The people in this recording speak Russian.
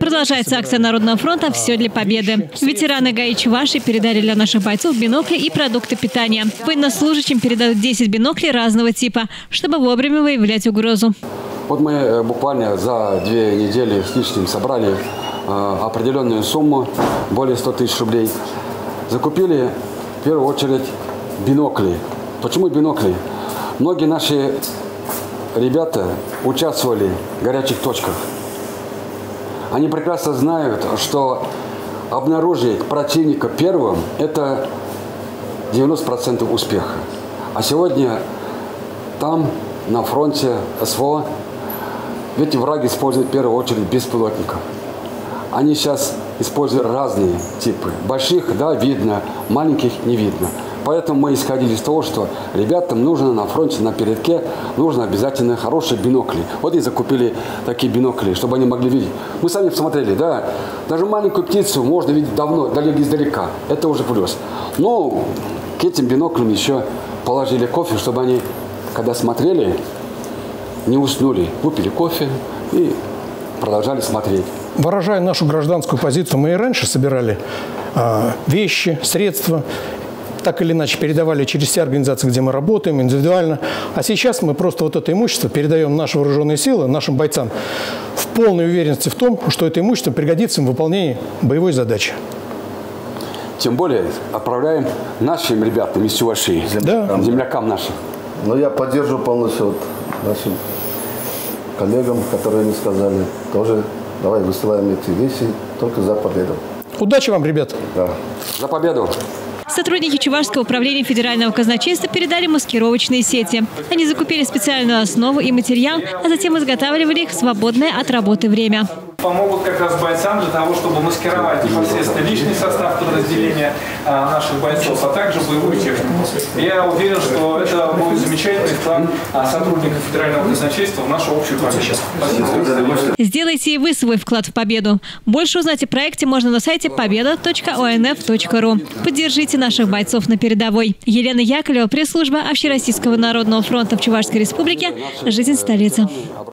Продолжается акция Народного фронта «Все для победы». Ветераны ГАИ Чувашии передали для наших бойцов бинокли и продукты питания. Военнослужащим передают 10 биноклей разного типа, чтобы вовремя выявлять угрозу. Вот мы буквально за 2 недели с лишним собрали определенную сумму, более 100 тысяч рублей. Закупили в первую очередь бинокли. Почему бинокли? Многие наши ребята участвовали в горячих точках. Они прекрасно знают, что обнаружить противника первым – это 90% успеха. А сегодня там, на фронте СВО, ведь враг использует в первую очередь беспилотников. Они сейчас используют разные типы. Больших, да, видно, маленьких не видно. Поэтому мы исходили из того, что ребятам нужно на фронте, на передке, нужно обязательно хорошие бинокли. Вот и закупили такие бинокли, чтобы они могли видеть. Мы сами посмотрели, да, даже маленькую птицу можно видеть давно, издалека. Это уже плюс. Но к этим биноклям еще положили кофе, чтобы они, когда смотрели, не уснули. Выпили кофе и продолжали смотреть. Выражая нашу гражданскую позицию, мы и раньше собирали вещи, средства, так или иначе передавали через все организации, где мы работаем, индивидуально. А сейчас мы просто вот это имущество передаем наши вооруженные силы, нашим бойцам, в полной уверенности в том, что это имущество пригодится им в выполнении боевой задачи. Тем более отправляем нашим ребятам из Чувашии, землякам нашим. Но я поддерживаю полностью вот нашим коллегам, которые мне сказали, тоже давай высылаем эти вещи только за победу. Удачи вам, ребята! Да. За победу! Сотрудники Чувашского управления федерального казначейства передали маскировочные сети. Они закупили специальную основу и материал, а затем изготавливали их в свободное от работы время. Помогут как раз бойцам для того, чтобы маскировать непосредственно личный состав подразделения наших бойцов, а также боевую технику. Я уверен, что это будет замечательный вклад сотрудников федерального казначейства в нашу общую победу. Спасибо. Сделайте и вы свой вклад в победу. Больше узнать о проекте можно на сайте победа.онф.ру. Поддержите наших бойцов на передовой. Елена Яковлева, пресс-служба Общероссийского народного фронта в Чувашской республике. Жизнь столицы.